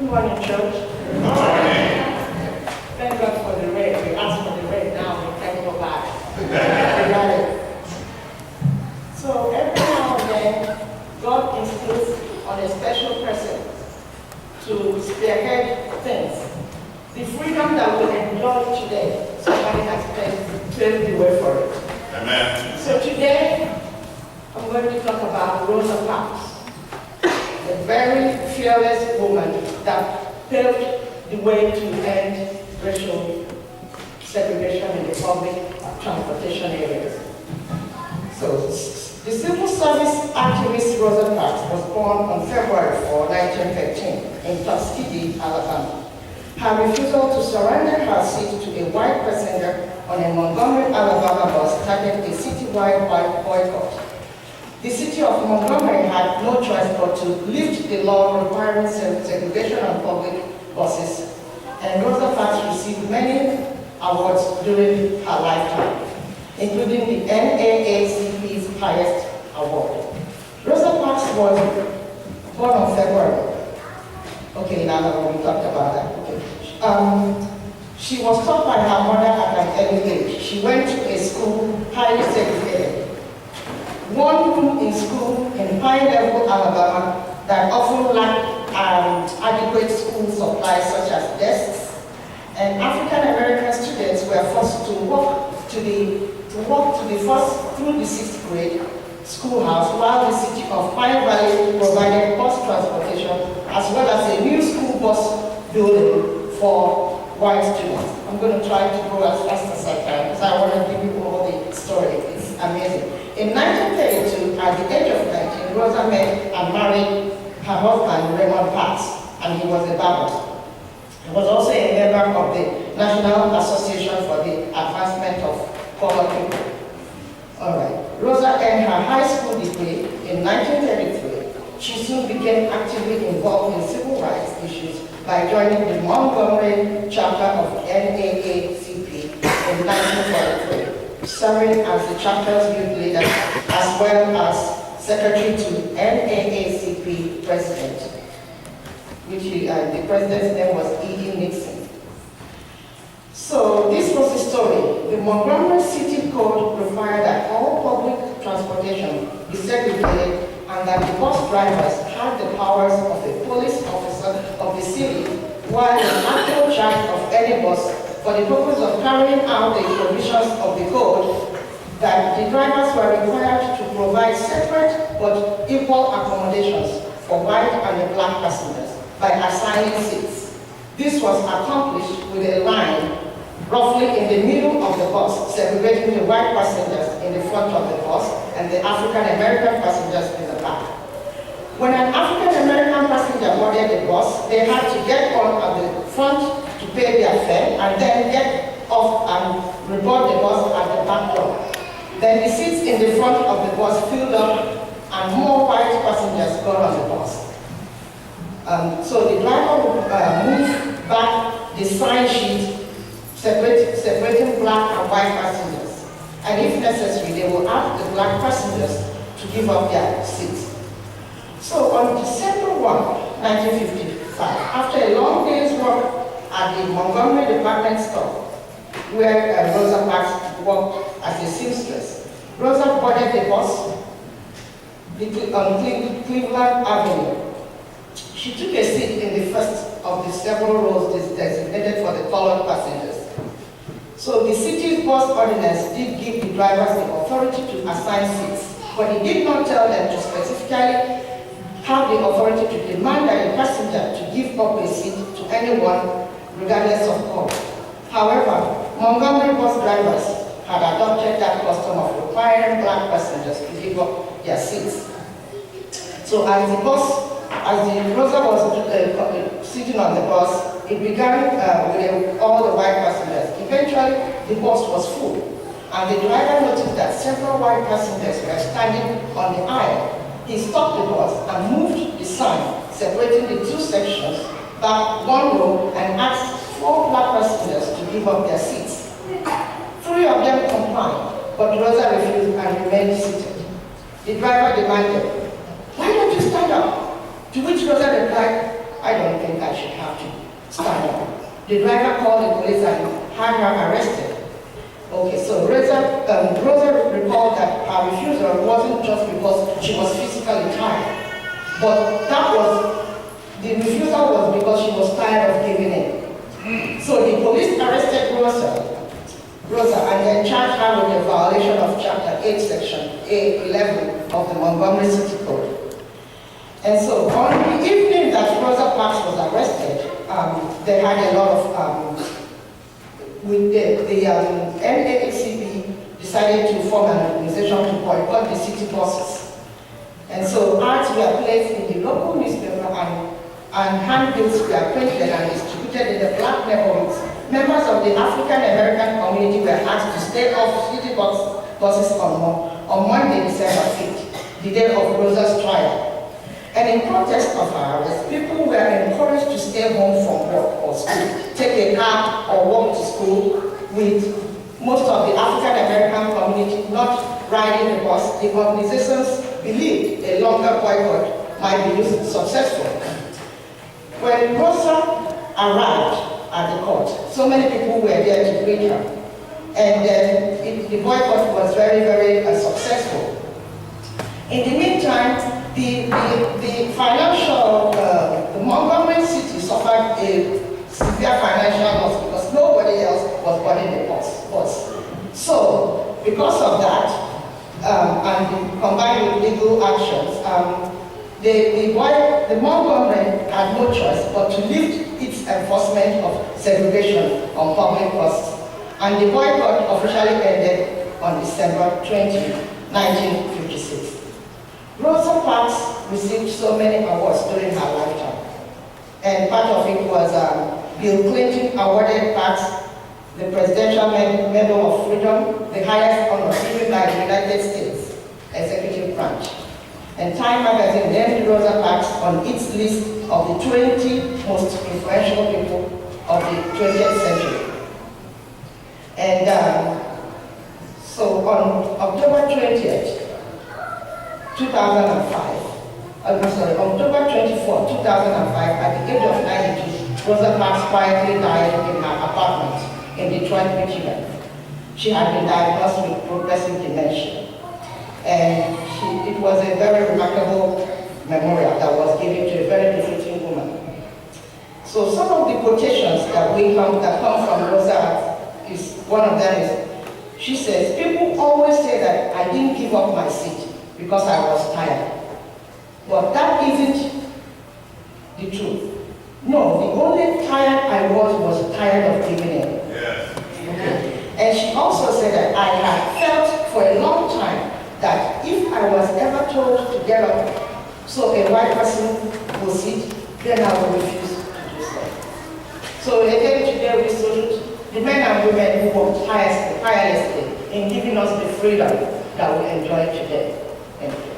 Good morning, church. Good morning. Thank God for the rain. We asked for the rain now, we can't go back. We got it. So every now and then, God instills on a special person to spearhead things. The freedom that we enjoy today, somebody has paved the way for it. Amen. So today, I'm going to talk about Rosa Parks, a very fearless woman that paved the way to end racial segregation in the public transportation areas. So, the civil service activist Rosa Parks was born on February 4, 1913 in Tuskegee, Alabama. Her refusal to surrender her seat to a white passenger on a Montgomery, Alabama bus started a citywide white boycott. The city of Montgomery had no choice but to lift the law requiring segregation on public buses, and Rosa Parks received many awards during her lifetime, including the NAACP's highest award. Rosa Parks was born on February. Okay, now we talked about that. Okay. She was taught by her mother at an early age. She went to a school highly segregated. One room in school in Pine Level, Alabama, that often lacked adequate school supplies such as desks, and African American students were forced to walk through the 6th grade schoolhouse, while the city of Pine Valley provided bus transportation as well as a new school bus building for white students. I'm going to try to go as fast as I can because I want to give you all the story. It's amazing. In 1932, at the age of 19, Rosa met and married her husband, Raymond Parks, and he was a barber. He was also a member of the National Association for the Advancement of Colored People. All right. Rosa earned her high school degree in 1933. She soon became actively involved in civil rights issues by joining the Montgomery chapter of NAACP in 1943, serving as the chapter's youth leader as well as secretary to NAACP president, which the president's name was E.E. Nixon. So this was the story. The Montgomery City Code required that all public transportation be segregated and that the bus drivers had the powers of a police officer of the city while in actual charge of any bus for the purpose of carrying out the provisions of the code, that the drivers were required to provide separate but equal accommodations for white and black passengers by assigning seats. This was accomplished with a line roughly in the middle of the bus, segregating the white passengers in the front of the bus and the African-American passengers in the back. When an African-American passenger boarded the bus, they had to get on at the front to pay their fare and then get off and reboard the bus at the back door. Then the seats in the front of the bus filled up and more white passengers got on the bus. So the driver would move back the sign sheet separating black and white passengers. And if necessary, they will ask the black passengers to give up their seats. So on December 1, 1955, after a long day's work at the Montgomery department store, where Rosa Parks worked as a seamstress, Rosa boarded the bus on Cleveland Avenue. She took a seat in the first of the several rows designated for the colored passengers. So the city's bus ordinance did give the drivers the authority to assign seats, but it did not tell them to specifically have the authority to demand that a passenger to give up a seat to anyone regardless of color. However, Montgomery bus drivers had adopted that custom of requiring black passengers to give up their seats. So as the Rosa was sitting on the bus, it began with all the white passengers. Eventually, the bus was full, and the driver noticed that several white passengers were standing on the aisle. He stopped the bus and moved the sign separating the two sections back one row and asked 4 black passengers to give up their seats. 3 of them complied, but Rosa refused and remained seated. The driver demanded, "Why don't you stand up?" To which Rosa replied, I don't think I should have to stand up. The driver called the police and had her arrested. Okay, so Rosa recalled that her refusal wasn't just because she was physically tired, but the refusal was because she was tired of giving in. So the police arrested Rosa and then charged her with a violation of Chapter 8, Section 11 of the Montgomery City Code. And so on the evening that Rosa Parks was arrested, they had a lot of, NAACP decided to form an organization to boycott the city buses. And so ads were placed in the local newspaper and handbills were printed and distributed in the black neighborhoods. Members of the African American community were asked to stay off city buses on Monday, December 5th, the day of Rosa's trial. And in protest of her arrest, people were encouraged to stay home from work or school, take a car or walk to school, with most of the African American community not riding the bus. The organizations believed a longer boycott might be successful. When Rosa arrived at the court, so many people were there to greet her, and the boycott was very, very successful. In the meantime, the Montgomery City suffered a severe financial loss because nobody else was boarding the bus. So, because of that, and combined with legal actions, the Montgomery had no choice but to lift its enforcement of segregation on public buses, and the boycott officially ended on December 20, 1956. Rosa Parks received so many awards during her lifetime, and part of it was Bill Clinton awarded Parks the Presidential Medal of Freedom, the highest honor given by the United States Executive Branch. And Time magazine named Rosa Parks on its list of the 20 most influential people of the 20th century. And so on October 20th, 2005, October 24, 2005, at the age of 92, Rosa Parks quietly died in her apartment in Detroit, Michigan. She had been diagnosed with progressive dementia. And it was a very remarkable memorial that was given to a very befitting woman. So some of the quotations that come from Rosa, one of them is, she says, people always say that I didn't give up my seat because I was tired. But that isn't the truth. No, the only tired I was tired of giving in. Yes. Okay. And she also said that I had felt for a long time that if I was ever told to get up so a white person will sit, then I will refuse to do so. So again today we salute the men and women who worked tirelessly in giving us the freedom that we enjoy today. Thank you.